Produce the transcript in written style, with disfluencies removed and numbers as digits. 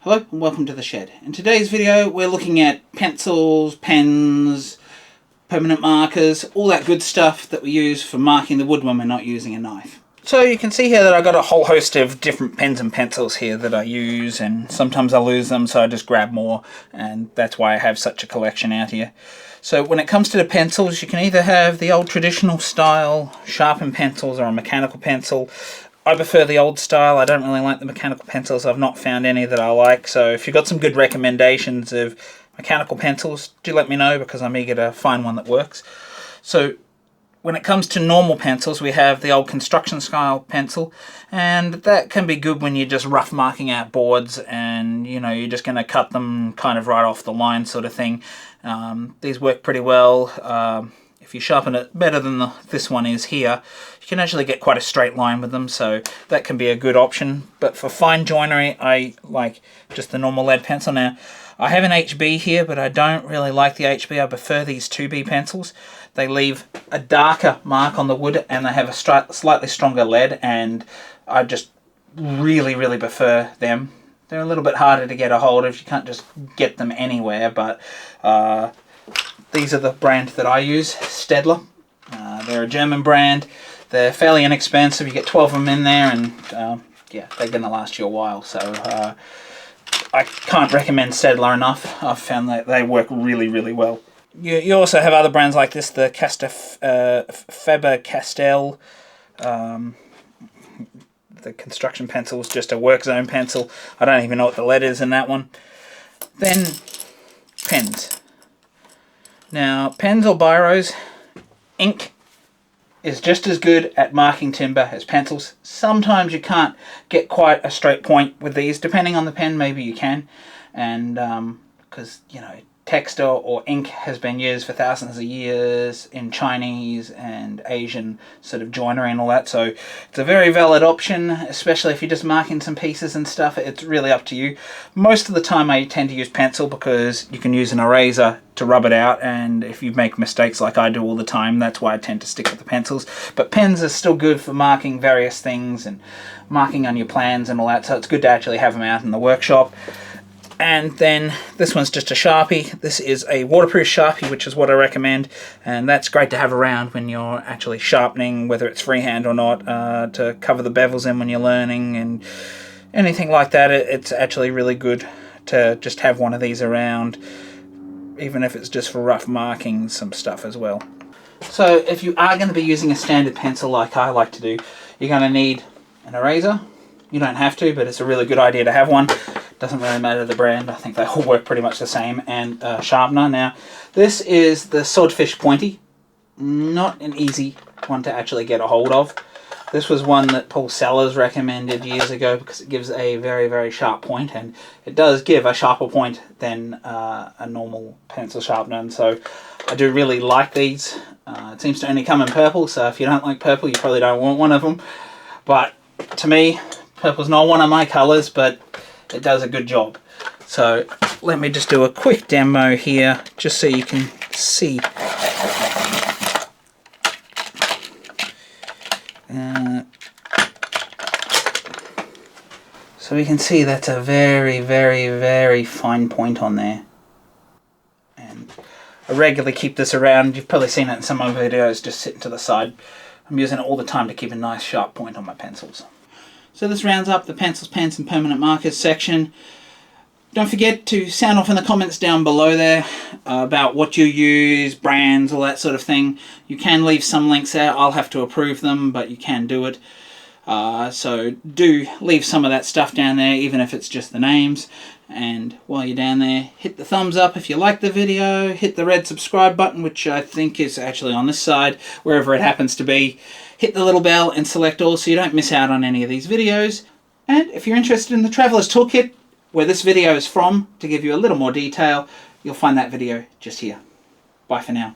Hello and welcome to the shed. In today's video we're looking at pencils, pens, permanent markers, all that good stuff that we use for marking the wood when we're not using a knife. So you can see here that I've got a whole host of different pens and pencils here that I use, and sometimes I lose them, so I just grab more, and that's why I have such a collection out here. So when it comes to the pencils, you can either have the old traditional style sharpened pencils or a mechanical pencil. I prefer the old style. I don't really like the mechanical pencils. I've not found any that I like. So if you've got some good recommendations of mechanical pencils, do let me know, because I'm eager to find one that works. So when it comes to normal pencils, we have the old construction style pencil, and that can be good when you're just rough marking out boards and you're just going to cut them kind of right off the line sort of thing. These work pretty well. If you sharpen it better than this one is here, you can actually get quite a straight line with them, so that can be a good option. But for fine joinery, I like just the normal lead pencil. Now, I have an HB here, but I don't really like the HB. I prefer these 2B pencils. They leave a darker mark on the wood, and they have a slightly stronger lead, and I just really prefer them. They're a little bit harder to get a hold of. You can't just get them anywhere, but these are the brand that I use, Staedler. They're a German brand. They're fairly inexpensive. You get 12 of them in there, and yeah, they're going to last you a while. So I can't recommend Staedler enough. I've found that they work really well. You also have other brands like this, the Castell. The construction pencil is just a work zone pencil. I don't even know what the lead is in that one. Then pens. Now, pens or biros, ink is just as good at marking timber as pencils. Sometimes you can't get quite a straight point with these. Depending on the pen, maybe you can. And because, textile or ink has been used for thousands of years in Chinese and Asian sort of joinery and all that. So it's a very valid option, especially if you're just marking some pieces and stuff. It's really up to you. Most of the time I tend to use pencil, because you can use an eraser to rub it out, and if you make mistakes like I do all the time, that's why I tend to stick with the pencils. But pens are still good for marking various things and marking on your plans and all that, so it's good to actually have them out in the workshop. And then this one's just a Sharpie. This is a waterproof Sharpie, which is what I recommend, and that's great to have around when you're actually sharpening, whether it's freehand or not, to cover the bevels in when you're learning and anything like that. It's actually really good to just have one of these around, even if it's just for rough marking some stuff as well. So if you are going to be using a standard pencil like I like to do, you're going to need an eraser. You don't have to, but it's a really good idea to have one. Doesn't really matter the brand. I think they all work pretty much the same. And sharpener. Now, this is the Swordfish Pointy. Not an easy one to actually get a hold of. This was one that Paul Sellers recommended years ago, because it gives a very sharp point, and it does give a sharper point than a normal pencil sharpener. And so I do really like these. It seems to only come in purple, so if you don't like purple, you probably don't want one of them. But to me, purple's not one of my colours, but it does a good job. So let me just do a quick demo here, just so you can see. So we can see that's a very fine point on there. And I regularly keep this around. You've probably seen it in some of my videos, just sitting to the side. I'm using it all the time to keep a nice sharp point on my pencils. So this rounds up the pencils, pens and permanent markers section. Don't forget to sound off in the comments down below there about what you use, brands, all that sort of thing. You can leave some links out. I'll have to approve them, but you can do it. So do leave some of that stuff down there, even if it's just the names. And while you're down there, hit the thumbs up if you like the video. Hit the red subscribe button, which I think is actually on this side, wherever it happens to be. Hit the little bell and select all, so you don't miss out on any of these videos. And if you're interested in the Traveler's Toolkit, where this video is from, to give you a little more detail, you'll find that video just here. Bye for now.